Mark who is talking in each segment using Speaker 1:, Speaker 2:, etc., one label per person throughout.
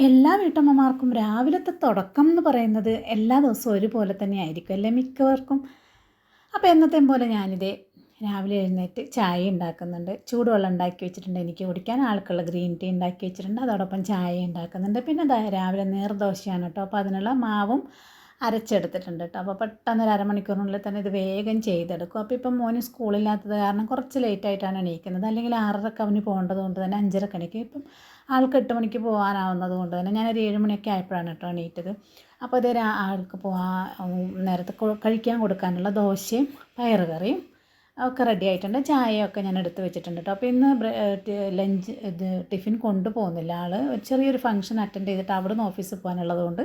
Speaker 1: എല്ലാ വീട്ടമ്മമാർക്കും രാവിലത്തെ തുടക്കം എന്ന് പറയുന്നത് എല്ലാ ദിവസവും ഒരുപോലെ തന്നെ ആയിരിക്കും അല്ലേ മിക്കവർക്കും. അപ്പോൾ എന്നത്തെയും പോലെ ഞാനിതേ രാവിലെ എഴുന്നേറ്റ് ചായ ഉണ്ടാക്കുന്നുണ്ട്. ചൂടുവെള്ളം ഉണ്ടാക്കി വെച്ചിട്ടുണ്ട് എനിക്ക് കുടിക്കാൻ, ആൾക്കുള്ള ഗ്രീൻ ടീ ഉണ്ടാക്കി വെച്ചിട്ടുണ്ട്. അതോടൊപ്പം ചായ ഉണ്ടാക്കുന്നുണ്ട്. പിന്നെ രാവിലെ നീർദോശയാണ് കേട്ടോ. അപ്പോൾ അതിനുള്ള മാവും അരച്ചെടുത്തിട്ടുണ്ട് കേട്ടോ. അപ്പോൾ പെട്ടെന്ന് ഒരു അരമണിക്കൂറിനുള്ളിൽ തന്നെ ഇത് വേഗം ചെയ്തെടുക്കും. അപ്പോൾ ഇപ്പം മോന് സ്കൂളില്ലാത്തത് കാരണം കുറച്ച് ലേറ്റായിട്ടാണ് എണീക്കുന്നത്. അല്ലെങ്കിൽ 6:30 അവന് പോകേണ്ടത് കൊണ്ട് തന്നെ 5:30 എണീക്കും. ഇപ്പം ആൾക്ക് 8 മണിക്ക് പോകാനാവുന്നത് കൊണ്ട് തന്നെ ഞാനൊരു 7 മണിയൊക്കെ ആയപ്പോഴാണ് കേട്ടോ എണീറ്റത്. അപ്പോൾ ഇത് ആൾക്ക് നേരത്തെ കഴിക്കാൻ കൊടുക്കാനുള്ള ദോശയും പയറ് കറിയും ഒക്കെ റെഡി ആയിട്ടുണ്ട്. ചായയൊക്കെ ഞാൻ എടുത്ത് വെച്ചിട്ടുണ്ട് കേട്ടോ. അപ്പോൾ ഇന്ന് ലഞ്ച് ടിഫിൻ കൊണ്ടുപോകുന്നില്ല ആൾ. ചെറിയൊരു ഫംഗ്ഷൻ അറ്റൻഡ് ചെയ്തിട്ട് അവിടുന്ന് ഓഫീസിൽ പോകാനുള്ളത് കൊണ്ട്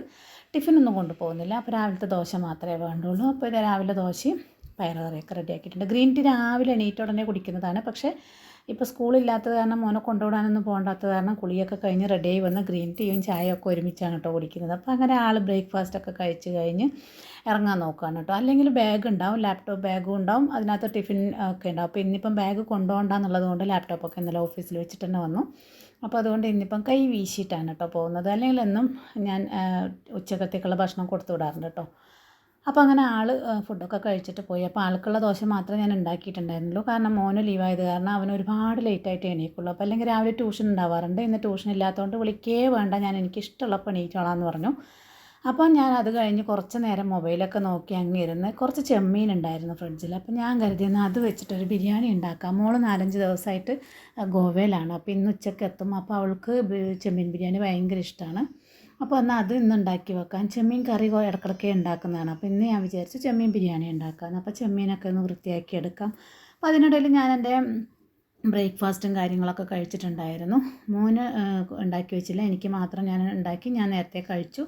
Speaker 1: ടിഫിനൊന്നും കൊണ്ടുപോകുന്നില്ല. അപ്പോൾ രാവിലത്തെ ദോശ മാത്രമേ വേണ്ടുള്ളൂ. അപ്പോൾ ഇത് രാവിലെ ദോശയും പയറ് കറിയൊക്കെ റെഡി ആക്കിയിട്ടുണ്ട്. ഗ്രീൻ ടീ രാവിലെ എണീറ്റ ഉടനെ കുടിക്കുന്നതാണ്. പക്ഷേ ഇപ്പോൾ സ്കൂളില്ലാത്തത് കാരണം മോനെ കൊണ്ടുവിടാനൊന്നും പോകാണ്ടാത്തത് കാരണം കുളിയൊക്കെ കഴിഞ്ഞ് റെഡിയായി വന്ന് ഗ്രീൻ ടീയും ചായയൊക്കെ ഒരുമിച്ചാണ് കേട്ടോ കുടിക്കുന്നത്. അപ്പോൾ അങ്ങനെ ആൾ ബ്രേക്ക്ഫാസ്റ്റൊക്കെ കഴിച്ച് കഴിഞ്ഞ് ഇറങ്ങാൻ നോക്കുകയാണ് കേട്ടോ. അല്ലെങ്കിൽ ബാഗ് ഉണ്ടാവും, ലാപ്ടോപ്പ് ബാഗും ഉണ്ടാവും, അതിനകത്ത് ടിഫിൻ ഒക്കെ ഉണ്ടാവും. അപ്പോൾ ഇന്നിപ്പം ബാഗ് കൊണ്ടുപോകണ്ടെന്നുള്ളത് കൊണ്ട് ലാപ്ടോപ്പൊക്കെ ഇന്നലെ ഓഫീസിൽ വെച്ചിട്ട് തന്നെ വന്നു. അപ്പോൾ അതുകൊണ്ട് ഇന്നിപ്പം കൈ വീശിയിട്ടാണ് കേട്ടോ പോകുന്നത്. അല്ലെങ്കിൽ എന്നും ഞാൻ ഉച്ചക്കത്തേക്കുള്ള ഭക്ഷണം കൊടുത്തു വിടാറുണ്ട് കേട്ടോ. അപ്പോൾ അങ്ങനെ ആൾ ഫുഡൊക്കെ കഴിച്ചിട്ട് പോയി. അപ്പോൾ ആൾക്കുള്ള ദോശ മാത്രമേ ഞാൻ ഉണ്ടാക്കിയിട്ടുണ്ടായിരുന്നുള്ളൂ. കാരണം മോന് ലീവായത് കാരണം അവന് ഒരുപാട് ലേറ്റായിട്ട് എണീക്കുള്ളൂ. അപ്പോൾ അല്ലെങ്കിൽ രാവിലെ ട്യൂഷൻ ഉണ്ടാവാറുണ്ട്. ഇന്ന് ട്യൂഷൻ ഇല്ലാത്തതുകൊണ്ട് വിളിക്കേ വേണ്ട, ഞാൻ എനിക്കിഷ്ടമുള്ളപ്പോൾ എണീറ്റോളാമെന്ന് പറഞ്ഞു. അപ്പോൾ ഞാൻ അത് കഴിഞ്ഞ് കുറച്ച് നേരം മൊബൈലൊക്കെ നോക്കി അങ്ങ് ഇരുന്ന് കുറച്ച് ചെമ്മീൻ ഉണ്ടായിരുന്നു ഫ്രിഡ്ജിൽ. അപ്പോൾ ഞാൻ കരുതിയെന്ന് അത് വെച്ചിട്ടൊരു ബിരിയാണി ഉണ്ടാക്കാം. മോള് 4-5 ദിവസമായിട്ട് ഗോവയിലാണ്. അപ്പോൾ ഇന്ന് ഉച്ചയ്ക്ക് എത്തും. അപ്പോൾ അവൾക്ക് ചെമ്മീൻ ബിരിയാണി ഭയങ്കര ഇഷ്ടമാണ്. അപ്പോൾ എന്നാൽ അത് ഇന്ന് ഉണ്ടാക്കി വെക്കാം. ചെമ്മീൻ കറി ഇടയ്ക്കിടയ്ക്ക് ഉണ്ടാക്കുന്നതാണ്. അപ്പോൾ ഇന്ന് ഞാൻ വിചാരിച്ചു ചെമ്മീൻ ബിരിയാണി ഉണ്ടാക്കാമെന്ന്. അപ്പോൾ ചെമ്മീനൊക്കെ ഒന്ന് വൃത്തിയാക്കി എടുക്കാം. അപ്പോൾ അതിനിടയിൽ ഞാൻ എൻ്റെ ബ്രേക്ക്ഫാസ്റ്റും കാര്യങ്ങളൊക്കെ കഴിച്ചിട്ടുണ്ടായിരുന്നു. മോന് ഉണ്ടാക്കി വെച്ചില്ല, എനിക്ക് മാത്രം ഞാൻ ഉണ്ടാക്കി. ഞാൻ നേരത്തെ കഴിച്ചു.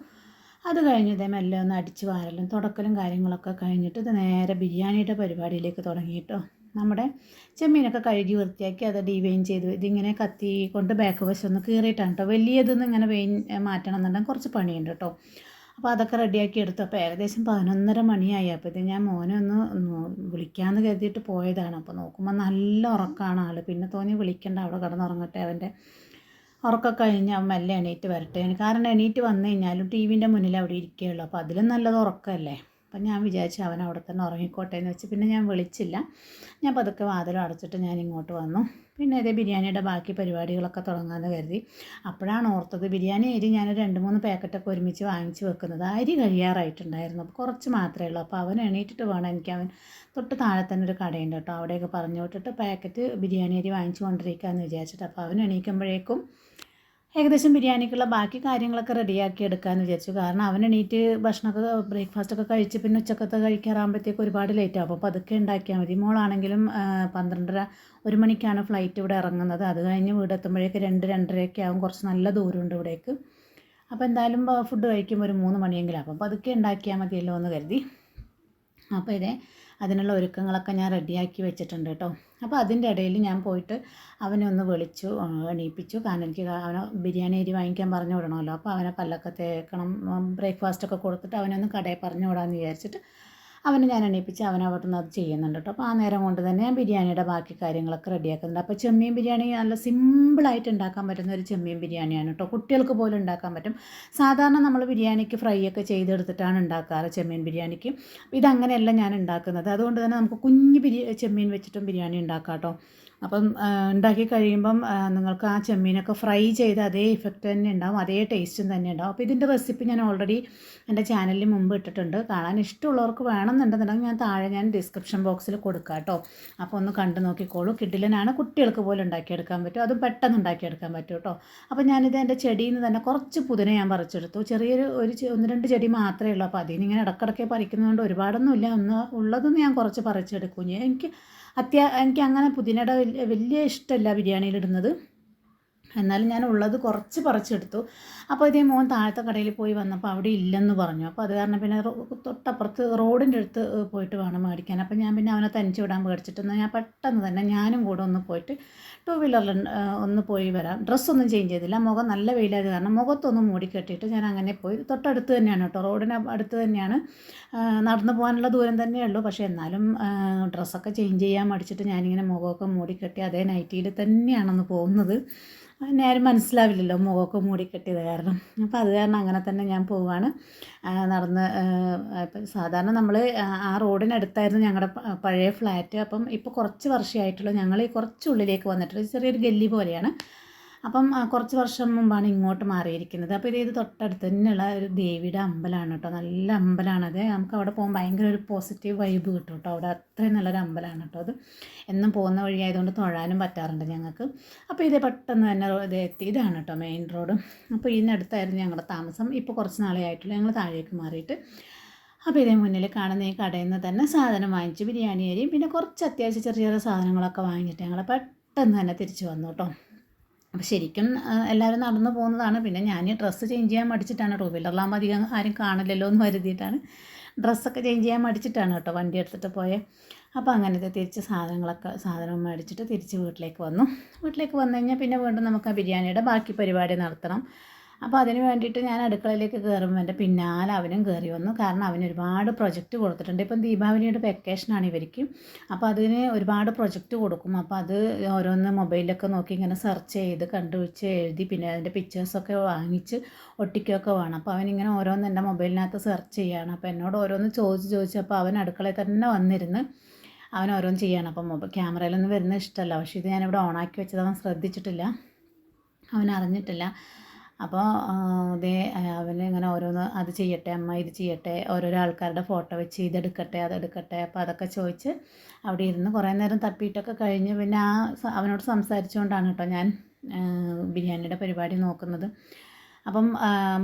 Speaker 1: അത് കഴിഞ്ഞ് ഇതേ മെല്ലെ ഒന്ന് അടിച്ച് വാരലും തുടക്കലും കാര്യങ്ങളൊക്കെ കഴിഞ്ഞിട്ട് ഇത് നേരെ ബിരിയാണിയുടെ പരിപാടിയിലേക്ക് തുടങ്ങിയിട്ടോ. നമ്മുടെ ചെമ്മീനൊക്കെ കഴുകി വൃത്തിയാക്കി അത് ഡീവെയിൻ ചെയ്തു. ഇതിങ്ങനെ കത്തി കൊണ്ട് ബാക്ക് വശം ഒന്ന് കീറിയിട്ടാണ് കേട്ടോ. വലിയതൊന്നും ഇങ്ങനെ മാറ്റണം എന്നുണ്ടെങ്കിൽ കുറച്ച് പണിയുണ്ട് കേട്ടോ. അപ്പോൾ അതൊക്കെ റെഡിയാക്കി എടുത്തു. അപ്പോൾ ഏകദേശം 11:30 മണിയായി. അപ്പോൾ ഇത് ഞാൻ മോനെ ഒന്ന് വിളിക്കാമെന്ന് കരുതിയിട്ട് പോയതാണ്. അപ്പോൾ നോക്കുമ്പോൾ നല്ല ഉറക്കമാണ് ആൾ. പിന്നെ തോന്നി വിളിക്കേണ്ട, അവിടെ കിടന്നുറങ്ങട്ടെ, അവൻ്റെ ഉറക്കമൊക്കെ കഴിഞ്ഞ് അവൻ മെല്ലെ എണീറ്റ് വരട്ടെ. കാരണം എണീറ്റ് വന്നു കഴിഞ്ഞാലും ടി വിൻ്റെ മുന്നിൽ അവിടെ ഇരിക്കുകയുള്ളൂ. അപ്പോൾ അതിലും നല്ലത് ഉറക്കമല്ലേ. അപ്പം ഞാൻ വിചാരിച്ചു അവൻ അവിടെ തന്നെ ഉറങ്ങിക്കോട്ടെ എന്ന് വെച്ച് പിന്നെ ഞാൻ വിളിച്ചില്ല. ഞാൻ പതുക്കെ വാതിലും അടച്ചിട്ട് ഞാൻ ഇങ്ങോട്ട് വന്നു. പിന്നെ ഇതേ ബിരിയാണിയുടെ ബാക്കി പരിപാടികളൊക്കെ തുടങ്ങാമെന്ന് കരുതി. അപ്പോഴാണ് ഓർത്തത് ബിരിയാണി അരി ഞാൻ 2-3 പാക്കറ്റൊക്കെ ഒരുമിച്ച് വാങ്ങിച്ച് വെക്കുന്നത്. അരി കഴിയാറായിട്ടുണ്ടായിരുന്നു. അപ്പോൾ കുറച്ച് മാത്രമേ ഉള്ളൂ. അപ്പോൾ അവൻ എണീറ്റിട്ട് വേണം എനിക്ക്. അവൻ തൊട്ട് താഴെ തന്നെ ഒരു കടയുണ്ട് കേട്ടോ, അവിടെയൊക്കെ പറഞ്ഞു വിട്ടിട്ട് പാക്കറ്റ് ബിരിയാണി അരി വാങ്ങിച്ച് കൊണ്ടിരിക്കാമെന്ന് വിചാരിച്ചിട്ട്. അപ്പോൾ അവൻ എണീക്കുമ്പോഴേക്കും ഏകദേശം ബിരിയാണിക്കുള്ള ബാക്കി കാര്യങ്ങളൊക്കെ റെഡിയാക്കി എടുക്കാമെന്ന് വിചാരിച്ചു. കാരണം അവൻ എണീറ്റ് ഭക്ഷണമൊക്കെ ബ്രേക്ക്ഫാസ്റ്റൊക്കെ കഴിച്ച് പിന്നെ ഉച്ചക്കത്തെ കഴിക്കാറാകുമ്പോഴത്തേക്ക് ഒരുപാട് ലേറ്റ് ആകും. അപ്പോൾ അതൊക്കെ ഉണ്ടാക്കിയാൽ മതി. മോളാണെങ്കിലും 12:30-1 മണിക്കാണ് ഫ്ലൈറ്റ് ഇവിടെ ഇറങ്ങുന്നത്. അത് കഴിഞ്ഞ് വീടെത്തുമ്പോഴേക്ക് 2-2:30 ആകും. കുറച്ച് നല്ല ദൂരമുണ്ട് ഇവിടേക്ക്. അപ്പോൾ എന്തായാലും ഫുഡ് കഴിക്കുമ്പോൾ ഒരു 3 മണിയെങ്കിലും ആകും. അപ്പോൾ അതൊക്കെ ഉണ്ടാക്കിയാൽ മതിയല്ലോ എന്ന് കരുതി. അപ്പോൾ അതിനുള്ള ഒരുക്കങ്ങളൊക്കെ ഞാൻ റെഡിയാക്കി വെച്ചിട്ടുണ്ട് കേട്ടോ. അപ്പോൾ അതിൻ്റെ ഇടയിൽ ഞാൻ പോയിട്ട് അവനെ ഒന്ന് വിളിച്ചു എണീപ്പിച്ചു. കാരണം എനിക്ക് അവനെ ബിരിയാണി അരി വാങ്ങിക്കാൻ പറഞ്ഞു വിടണമല്ലോ. അപ്പോൾ അവനെ പല്ലൊക്കെ തേക്കണം, ബ്രേക്ക്ഫാസ്റ്റൊക്കെ കൊടുത്തിട്ട് അവനൊന്ന് കടയിൽ പറഞ്ഞു വിടാമെന്ന് വിചാരിച്ചിട്ട് അവനെ ഞാൻ എണീപ്പിച്ച് അവൻ അവിടെ നിന്ന് അത് ചെയ്യുന്നുണ്ട് കേട്ടോ. അപ്പോൾ ആ നേരം കൊണ്ട് തന്നെ ഞാൻ ബിരിയാണിയുടെ ബാക്കി കാര്യങ്ങളൊക്കെ റെഡിയാക്കുന്നുണ്ട്. അപ്പോൾ ചെമ്മീൻ ബിരിയാണി നല്ല സിമ്പിളായിട്ട് ഉണ്ടാക്കാൻ പറ്റുന്ന ഒരു ചെമ്മീൻ ബിരിയാണിയാണ് കേട്ടോ. കുട്ടികൾക്ക് പോലും ഉണ്ടാക്കാൻ പറ്റും. സാധാരണ നമ്മൾ ബിരിയാണിക്ക് ഫ്രൈ ഒക്കെ ചെയ്തെടുത്തിട്ടാണ് ഉണ്ടാക്കാറ് ചെമ്മീൻ ബിരിയാണിക്ക്. ഇതങ്ങനെയല്ല ഞാൻ ഉണ്ടാക്കുന്നത്. അതുകൊണ്ട് തന്നെ നമുക്ക് കുഞ്ഞ് ചെമ്മീൻ വെച്ചിട്ടും ബിരിയാണി ഉണ്ടാക്കാം കേട്ടോ. അപ്പം ഉണ്ടാക്കി കഴിയുമ്പം നിങ്ങൾക്ക് ആ ചെമ്മീനൊക്കെ ഫ്രൈ ചെയ്ത് അതേ ഇഫക്റ്റ് തന്നെ ഉണ്ടാവും, അതേ ടേസ്റ്റും തന്നെ ഉണ്ടാവും. അപ്പോൾ ഇതിൻ്റെ റെസിപ്പി ഞാൻ ഓൾറെഡി എൻ്റെ ചാനലിൽ മുമ്പ് ഇട്ടിട്ടുണ്ട്. കാണാൻ ഇഷ്ടമുള്ളവർക്ക് വേണമെന്നുണ്ടെന്നുണ്ടെങ്കിൽ ഞാൻ താഴെ ഡിസ്ക്രിപ്ഷൻ ബോക്സിൽ കൊടുക്കാം കേട്ടോ. അപ്പോൾ ഒന്ന് കണ്ടു നോക്കിക്കോളൂ. കിഡിലനാണ്, കുട്ടികൾക്ക് പോലും ഉണ്ടാക്കിയെടുക്കാൻ പറ്റും. അതും പെട്ടെന്ന് ഉണ്ടാക്കിയെടുക്കാൻ പറ്റും കേട്ടോ. അപ്പോൾ ഞാനിത് എൻ്റെ ചെടിയിൽ നിന്ന് തന്നെ കുറച്ച് പുതിന ഞാൻ പറിച്ചെടുത്തു. ചെറിയൊരു 1-2 ചെടി മാത്രമേ ഉള്ളൂ. അപ്പോൾ അതിന് ഇങ്ങനെ ഇടക്കിടയ്ക്ക് പറിക്കുന്നതുകൊണ്ട് ഒരുപാടൊന്നുമില്ല. ഉള്ളതൊന്നും ഞാൻ കുറച്ച് പറിച്ചെടുക്കും. എനിക്ക് അങ്ങനെ പുതിനയുടെ വലിയ ഇഷ്ടമല്ല ബിരിയാണിയിലിടുന്നത്. എന്നാലും ഞാൻ ഉള്ളത് കുറച്ച് പറിച്ചെടുത്തു. അപ്പോൾ ഇതേ മോൻ താഴത്തെ കടയിൽ പോയി വന്നപ്പോൾ അവിടെ ഇല്ലെന്ന് പറഞ്ഞു. അപ്പോൾ അത് കാരണം പിന്നെ തൊട്ടപ്പുറത്ത് റോഡിൻ്റെ അടുത്ത് പോയിട്ട് വേണം മേടിക്കാൻ. അപ്പോൾ ഞാൻ പിന്നെ അവനെ തനിച്ച് വിടാൻ മേടിച്ചിട്ടൊന്ന് ഞാൻ പെട്ടെന്ന് തന്നെ ഞാനും കൂടെ ഒന്ന് പോയിട്ട് 2 വീലറിൽ ഒന്ന് പോയി വരാം. ഡ്രസ്സൊന്നും ചേഞ്ച് ചെയ്തില്ല. മുഖം നല്ല വെയിലായത് കാരണം മുഖത്തൊന്ന് മൂടിക്കെട്ടിയിട്ട് ഞാൻ അങ്ങനെ പോയി. തൊട്ടടുത്ത് തന്നെയാണ് കേട്ടോ, റോഡിന് അടുത്ത് തന്നെയാണ്. നടന്നു പോകാനുള്ള ദൂരം തന്നെയുള്ളൂ. പക്ഷേ എന്നാലും ഡ്രസ്സൊക്കെ ചേഞ്ച് ചെയ്യാൻ മടിച്ചിട്ട് ഞാനിങ്ങനെ മുഖമൊക്കെ മൂടിക്കെട്ടി അതേ നൈറ്റിയിൽ തന്നെയാണെന്ന് പോകുന്നത്. നേരം മനസ്സിലാവില്ലല്ലോ മുഖമൊക്കെ മൂടിക്കെട്ടിയത് കാരണം. അപ്പോൾ അത് കാരണം അങ്ങനെ തന്നെ ഞാൻ പോവുകയാണ്. നടന്ന് ഇപ്പം സാധാരണ നമ്മൾ ആ റോഡിനടുത്തായിരുന്നു ഞങ്ങളുടെ പഴയ ഫ്ലാറ്റ്. അപ്പം ഇപ്പോൾ കുറച്ച് വർഷമായിട്ടുള്ളൂ ഞങ്ങൾ ഈ കുറച്ചുള്ളിലേക്ക് വന്നിട്ടുള്ളത്. ചെറിയൊരു ഗല്ലി പോലെയാണ്. അപ്പം കുറച്ച് വർഷം മുമ്പാണ് ഇങ്ങോട്ട് മാറിയിരിക്കുന്നത്. അപ്പോൾ ഇത് തൊട്ടടുത്ത് തന്നെയുള്ള ഒരു ദേവിയുടെ അമ്പലമാണ് കേട്ടോ. നല്ല അമ്പലമാണത്. നമുക്ക് അവിടെ പോകുമ്പോൾ ഭയങ്കര ഒരു പോസിറ്റീവ് വൈബ് കിട്ടും കേട്ടോ. അവിടെ അത്രയും നല്ലൊരു അമ്പലമാണ് കേട്ടോ അത്. എന്നും പോകുന്ന വഴിയായതുകൊണ്ട് തൊഴാനും പറ്റാറുണ്ട് ഞങ്ങൾക്ക്. അപ്പോൾ ഇത് പെട്ടെന്ന് തന്നെ ഇത് എത്തി. ഇതാണ് കേട്ടോ മെയിൻ റോഡ്. അപ്പോൾ ഇതിനടുത്തായിരുന്നു ഞങ്ങളുടെ താമസം. ഇപ്പോൾ കുറച്ച് നാളെ ആയിട്ടുള്ളൂ ഞങ്ങൾ താഴേക്ക് മാറിയിട്ട്. അപ്പോൾ ഇതേ മുന്നിൽ കാണുന്ന ഈ കടയിൽ നിന്ന് തന്നെ സാധനം വാങ്ങിച്ചു. ബിരിയാണി അരിയും പിന്നെ കുറച്ച് അത്യാവശ്യം ചെറിയ ചെറിയ സാധനങ്ങളൊക്കെ വാങ്ങിയിട്ട് ഞങ്ങൾ പെട്ടെന്ന് തന്നെ തിരിച്ചു വന്നു കേട്ടോ. അപ്പോൾ ശരിക്കും എല്ലാവരും നടന്നു പോകുന്നതാണ്. പിന്നെ ഞാൻ ഡ്രസ്സ് ചേഞ്ച് ചെയ്യാൻ മടിച്ചിട്ടാണ്. ടൂ വീലറിലാകുമ്പോൾ അധികം ആരും കാണില്ലല്ലോ എന്ന് കരുതിയിട്ടാണ് ഡ്രസ്സൊക്കെ ചേഞ്ച് ചെയ്യാൻ മടിച്ചിട്ടാണ് കേട്ടോ വണ്ടി എടുത്തിട്ട് പോയത്. അപ്പോൾ അങ്ങനത്തെ തിരിച്ച് സാധനം മേടിച്ചിട്ട് തിരിച്ച് വീട്ടിലേക്ക് വന്നു. വീട്ടിലേക്ക് വന്നു കഴിഞ്ഞാൽ പിന്നെ വീണ്ടും നമുക്ക് ആ ബിരിയാണിയുടെ ബാക്കി പരിപാടി നടത്തണം. അപ്പോൾ അതിന് വേണ്ടിയിട്ട് ഞാൻ അടുക്കളയിലേക്ക് കയറുമ്പോൾ എൻ്റെ പിന്നാലെ അവനും കയറി വന്നു. കാരണം അവന് ഒരുപാട് പ്രൊജക്റ്റ് കൊടുത്തിട്ടുണ്ട്. ഇപ്പം ദീപാവലിയുടെ വെക്കേഷനാണ് ഇവർക്ക്. അപ്പോൾ അതിന് ഒരുപാട് പ്രൊജക്റ്റ് കൊടുക്കും. അപ്പോൾ അത് ഓരോന്ന് മൊബൈലിലൊക്കെ നോക്കി ഇങ്ങനെ സെർച്ച് ചെയ്ത് കണ്ടുപിടിച്ച് എഴുതി പിന്നെ അതിൻ്റെ പിക്ചേഴ്സൊക്കെ വാങ്ങിച്ച് ഒട്ടിക്കുകയൊക്കെ വേണം. അപ്പോൾ അവനിങ്ങനെ ഓരോന്ന് എൻ്റെ മൊബൈലിനകത്ത് സെർച്ച് ചെയ്യുകയാണ്. അപ്പോൾ എന്നോട് ഓരോന്ന് ചോദിച്ചപ്പോൾ അവൻ അടുക്കളയിൽ തന്നെ വന്നിരുന്ന് അവൻ ഓരോന്ന് ചെയ്യുകയാണ്. അപ്പം ക്യാമറയിലൊന്നും വരുന്നത് ഇഷ്ടമല്ല. പക്ഷേ ഇത് ഞാനിവിടെ ഓണാക്കി വെച്ചത് അവൻ ശ്രദ്ധിച്ചിട്ടില്ല, അവൻ അറിഞ്ഞിട്ടില്ല. അപ്പോൾ ഇതേ അവന് ഇങ്ങനെ ഓരോന്ന് അത് ചെയ്യട്ടെ അമ്മ, ഇത് ചെയ്യട്ടെ, ഓരോരോ ആൾക്കാരുടെ ഫോട്ടോ വെച്ച് ഇതെടുക്കട്ടെ അതെടുക്കട്ടെ. അപ്പോൾ അതൊക്കെ ചോദിച്ച് അവിടെ ഇരുന്ന് കുറേ നേരം തപ്പിയിട്ടൊക്കെ കഴിഞ്ഞ് പിന്നെ അവനോട് സംസാരിച്ചുകൊണ്ടാണ് കേട്ടോ ഞാൻ ബിരിയാണിയുടെ പരിപാടി നോക്കുന്നത്. അപ്പം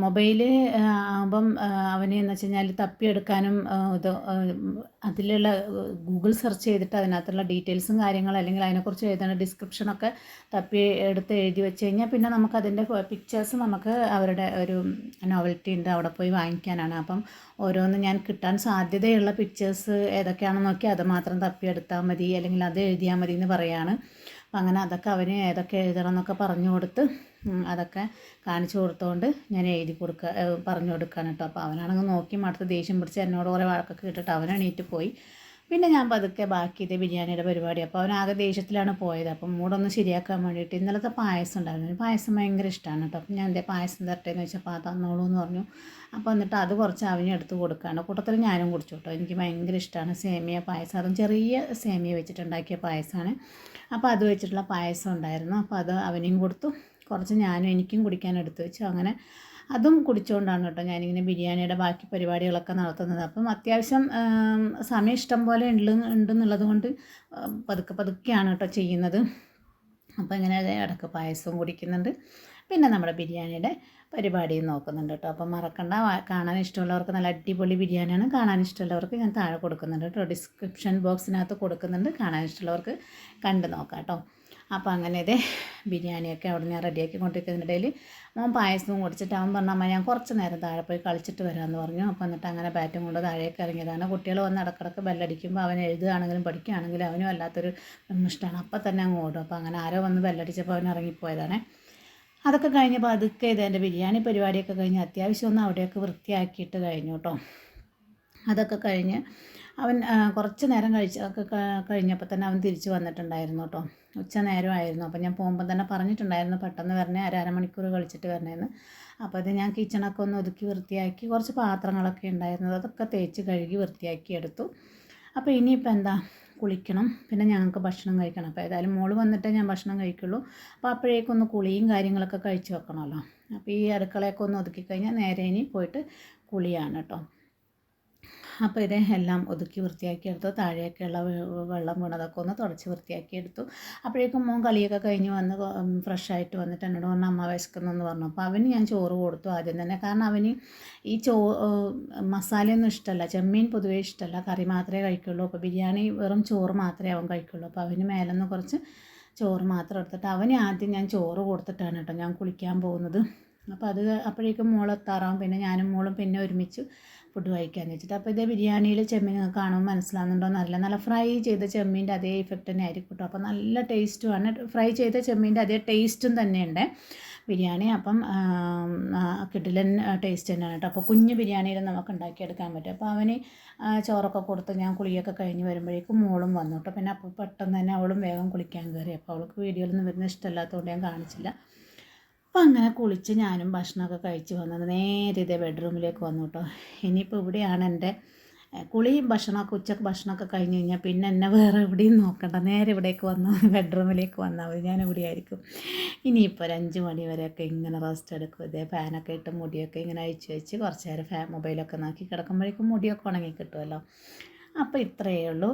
Speaker 1: മൊബൈൽ ആകുമ്പം അവന് എന്ന് വെച്ച് കഴിഞ്ഞാൽ തപ്പിയെടുക്കാനും ഇത് അതിലുള്ള ഗൂഗിൾ സെർച്ച് ചെയ്തിട്ട് അതിനകത്തുള്ള ഡീറ്റെയിൽസും കാര്യങ്ങളും അല്ലെങ്കിൽ അതിനെക്കുറിച്ച് എഴുതുന്ന ഡിസ്ക്രിപ്ഷനൊക്കെ തപ്പി എടുത്ത് എഴുതി വെച്ച് കഴിഞ്ഞാൽ പിന്നെ നമുക്കതിൻ്റെ പിക്ചേഴ്സ് നമുക്ക് അവരുടെ ഒരു നോവൽറ്റി ഉണ്ട് അവിടെ പോയി വാങ്ങിക്കാനാണ്. അപ്പം ഓരോന്ന് ഞാൻ കിട്ടാൻ സാധ്യതയുള്ള പിക്ചേഴ്സ് ഏതൊക്കെയാണെന്ന് നോക്കി അത് മാത്രം തപ്പിയെടുത്താൽ മതി അല്ലെങ്കിൽ അത് എഴുതിയാൽ മതി എന്ന് പറയാണ്. അപ്പം അങ്ങനെ അതൊക്കെ അവന് ഏതൊക്കെ എഴുതണം എന്നൊക്കെ പറഞ്ഞു കൊടുത്ത് അതൊക്കെ കാണിച്ചു കൊടുത്തുകൊണ്ട് ഞാൻ പറഞ്ഞു കൊടുക്കുകയാണ് കേട്ടോ. അപ്പോൾ അവനാണെങ്കിൽ നോക്കി മടുത്ത് ദേഷ്യം പിടിച്ച് എന്നോട് കുറേ വഴക്കൊക്കെ കേട്ടിട്ട് അവൻ എണീറ്റ് പോയി. പിന്നെ ഞാൻ പതുക്കെ ബാക്കി ഇതേ ബിരിയാണിയുടെ പരിപാടി. അപ്പോൾ അവനാകെ ദേഷ്യത്തിലാണ് പോയത്. അപ്പം മൂടൊന്ന് ശരിയാക്കാൻ വേണ്ടിയിട്ട് ഇന്നലത്തെ പായസം ഉണ്ടായിരുന്നു. പായസം ഭയങ്കര ഇഷ്ടമാണ് കേട്ടോ. അപ്പം ഞാൻ എന്തേ പായസം തരട്ടേന്ന് വെച്ചപ്പോൾ തന്നോളൂ എന്ന് പറഞ്ഞു. അപ്പോൾ എന്നിട്ട് അത് കുറച്ച് അവന് എടുത്ത് കൊടുക്കുകയാണ്. കൂട്ടത്തിൽ ഞാനും കുടിച്ചു കേട്ടോ. എനിക്ക് ഭയങ്കര ഇഷ്ടമാണ് സേമിയ പായസം. അതും ചെറിയ സേമിയ വെച്ചിട്ടുണ്ടാക്കിയ പായസമാണ്. അപ്പോൾ അത് വെച്ചിട്ടുള്ള പായസം ഉണ്ടായിരുന്നു. അപ്പോൾ അത് അവനും കൊടുത്തു, കുറച്ച് ഞാനും എനിക്കും കുടിക്കാൻ എടുത്തു വെച്ചു. അങ്ങനെ അതും കുടിച്ചുകൊണ്ടാണ് കേട്ടോ ഞാനിങ്ങനെ ബിരിയാണിയുടെ ബാക്കി പരിപാടികളൊക്കെ നടത്തുന്നത്. അപ്പം അത്യാവശ്യം സമയം ഇഷ്ടം പോലെ ഉണ്ടെന്നുള്ളത് കൊണ്ട് പതുക്കെയാണ് കേട്ടോ ചെയ്യുന്നത്. അപ്പോൾ ഇങ്ങനെ ഇടയ്ക്ക് പായസവും കുടിക്കുന്നുണ്ട്, പിന്നെ നമ്മുടെ ബിരിയാണിയുടെ പരിപാടിയും നോക്കുന്നുണ്ട് കേട്ടോ. അപ്പം മറക്കണ്ട, കാണാൻ ഇഷ്ടമുള്ളവർക്ക് നല്ല അടിപൊളി ബിരിയാണിയാണ്. കാണാൻ ഇഷ്ടമുള്ളവർക്ക് ഞാൻ താഴെ കൊടുക്കുന്നുണ്ട് കേട്ടോ, ഡിസ്ക്രിപ്ഷൻ ബോക്സിനകത്ത് കൊടുക്കുന്നുണ്ട്. കാണാൻ ഇഷ്ടമുള്ളവർക്ക് കണ്ടു നോക്കാം കേട്ടോ. അപ്പോൾ അങ്ങനെ ഇതേ ബിരിയാണിയൊക്കെ അവിടെ ഞാൻ റെഡിയാക്കി കൊണ്ടിരിക്കുന്നതിനിടയിൽ മോൻ പായസവും കുടിച്ചിട്ട് അവൻ പറഞ്ഞ അമ്മ ഞാൻ കുറച്ച് നേരം താഴെ പോയി കളിച്ചിട്ട് വരാമെന്ന് പറഞ്ഞു. അപ്പോൾ എന്നിട്ട് അങ്ങനെ ബാറ്റും കൊണ്ട് താഴേക്ക് ഇറങ്ങിയതാണ്. കുട്ടികൾ വന്ന് ഇടക്കിടക്ക് ബെല്ലടിക്കുമ്പോൾ അവൻ എഴുതുകയാണെങ്കിലും പഠിക്കുകയാണെങ്കിലും അവനും വല്ലാത്തൊരു ഇഷ്ടമാണ്. അപ്പം തന്നെ അങ്ങ് ഓടും. അപ്പോൾ അങ്ങനെ ആരോ വന്ന് ബെല്ലടിച്ചപ്പോൾ അവൻ ഇറങ്ങിപ്പോയതാണ്. അതൊക്കെ കഴിഞ്ഞപ്പോൾ അതൊക്കെ എൻ്റെ ബിരിയാണി പരിപാടിയൊക്കെ കഴിഞ്ഞ് അത്യാവശ്യം ഒന്ന് അവിടെയൊക്കെ വൃത്തിയാക്കിയിട്ട് കഴിഞ്ഞു കേട്ടോ. അതൊക്കെ കഴിഞ്ഞ് അവൻ കുറച്ച് നേരം കഴിഞ്ഞപ്പോൾ തന്നെ അവൻ തിരിച്ച് വന്നിട്ടുണ്ടായിരുന്നു കേട്ടോ. ഉച്ച നേരമായിരുന്നു. അപ്പോൾ ഞാൻ പോകുമ്പോൾ തന്നെ പറഞ്ഞിട്ടുണ്ടായിരുന്നു പെട്ടെന്ന് വരണേ, അരമണിക്കൂർ കളിച്ചിട്ട് വരണേന്ന്. അപ്പോൾ അത് ഞാൻ കിച്ചണൊക്കെ ഒന്ന് ഒതുക്കി വൃത്തിയാക്കി, കുറച്ച് പാത്രങ്ങളൊക്കെ ഉണ്ടായിരുന്നത് അതൊക്കെ തേച്ച് കഴുകി വൃത്തിയാക്കി എടുത്തു. അപ്പോൾ ഇനിയിപ്പോൾ എന്താ, കുളിക്കണം, പിന്നെ ഞങ്ങൾക്ക് ഭക്ഷണം കഴിക്കണം. അപ്പോൾ ഏതായാലും മോള് വന്നിട്ടേ ഞാൻ ഭക്ഷണം കഴിക്കുള്ളൂ. അപ്പോൾ അപ്പോഴേക്കൊന്ന് കുളിയും കാര്യങ്ങളൊക്കെ കഴിച്ച് വെക്കണമല്ലോ. അപ്പോൾ ഈ അടുക്കളയൊക്കെ ഒന്ന് ഒതുക്കി കഴിഞ്ഞാൽ നേരെ ഇനി പോയിട്ട് കുളിയാണ് കേട്ടോ. അപ്പോൾ ഇതേ എല്ലാം ഒതുക്കി വൃത്തിയാക്കിയെടുത്തു. താഴെയൊക്കെയുള്ള വെള്ളം വീണതൊക്കെ ഒന്ന് തുടച്ച് വൃത്തിയാക്കിയെടുത്തു. അപ്പോഴേക്കും മോൻ കളിയൊക്കെ കഴിഞ്ഞ് വന്ന് ഫ്രഷായിട്ട് വന്നിട്ട് എന്നോട് പറഞ്ഞു അമ്മ വിശക്കുന്നെന്ന് പറഞ്ഞു. അപ്പോൾ അവന് ഞാൻ ചോറ് കൊടുത്തു ആദ്യം തന്നെ. കാരണം അവന് ഈ മസാലയൊന്നും ഇഷ്ടമല്ല, ചെമ്മീൻ പൊതുവേ ഇഷ്ടമല്ല, കറി മാത്രമേ കഴിക്കുള്ളൂ. അപ്പോൾ ബിരിയാണി വെറും ചോറ് മാത്രമേ അവൻ കഴിക്കുള്ളൂ. അപ്പോൾ അവന് മേലെന്ന് കുറച്ച് ചോറ് മാത്രം എടുത്തിട്ട് അവന് ആദ്യം ഞാൻ ചോറ് കൊടുത്തിട്ടാണ് കേട്ടോ ഞാൻ കുളിക്കാൻ പോകുന്നത്. അപ്പോൾ അപ്പോഴേക്കും മോളെത്താറാവും. പിന്നെ ഞാനും മോളും പിന്നെ ഒരുമിച്ച് ഫുഡ് കഴിക്കാമെന്ന് വെച്ചിട്ട്. അപ്പോൾ ഇതേ ബിരിയാണിയിൽ ചെമ്മീൻ കാണുമ്പോൾ മനസ്സിലാകുന്നുണ്ടോ, നല്ല ഫ്രൈ ചെയ്ത ചെമ്മീൻ്റെ അതേ ഇഫക്റ്റ് തന്നെ ആയിരിക്കും കേട്ടോ. അപ്പോൾ നല്ല ടേസ്റ്റുമാണ്, ഫ്രൈ ചെയ്ത ചെമ്മീൻ്റെ അതേ ടേസ്റ്റും തന്നെയുണ്ട് ബിരിയാണി. അപ്പം കിടിലൻ ടേസ്റ്റ് തന്നെയാണ് കേട്ടോ. അപ്പോൾ കുഞ്ഞ് ബിരിയാണിയിൽ നമുക്ക് ഉണ്ടാക്കിയെടുക്കാൻ പറ്റും. അപ്പോൾ അവന് ചോറൊക്കെ കൊടുത്ത് ഞാൻ കുളിയൊക്കെ കഴിഞ്ഞ് വരുമ്പോഴേക്കും മോളും വന്നു കേട്ടോ. പിന്നെ അപ്പോൾ പെട്ടെന്ന് തന്നെ അവളും വേഗം കുളിക്കാൻ കയറി. അപ്പോൾ അവൾക്ക് വീഡിയോയിലൊന്നും വരുന്ന ഇഷ്ടമല്ലാത്തതുകൊണ്ട് ഞാൻ കാണിച്ചില്ല. അപ്പോൾ അങ്ങനെ കുളിച്ച് ഞാനും ഭക്ഷണമൊക്കെ കഴിച്ച് വന്നത് നേരെ ഇതേ ബെഡ്റൂമിലേക്ക് വന്നു കേട്ടോ. ഇനിയിപ്പോൾ ഇവിടെയാണ് എൻ്റെ കുളിയും ഭക്ഷണമൊക്കെ, ഉച്ചക്ക് ഭക്ഷണമൊക്കെ കഴിഞ്ഞ് കഴിഞ്ഞാൽ പിന്നെ എന്നെ വേറെ എവിടെയും നോക്കണ്ട, നേരെ ഇവിടേക്ക് വന്ന് ബെഡ്റൂമിലേക്ക് വന്നാൽ മതി, ഞാൻ ഇവിടെ ആയിരിക്കും. ഇനിയിപ്പോൾ ഒരു 5 മണി വരെയൊക്കെ ഇങ്ങനെ റെസ്റ്റ് എടുക്കും. ഇതേ ഫാനൊക്കെ ഇട്ട് മുടിയൊക്കെ ഇങ്ങനെ അഴിച്ച് വെച്ച് കുറച്ച് നേരം മൊബൈലൊക്കെ നോക്കി കിടക്കുമ്പോഴേക്കും മുടിയൊക്കെ ഉണങ്ങി കിട്ടുമല്ലോ. അപ്പോൾ ഇത്രയേ ഉള്ളൂ.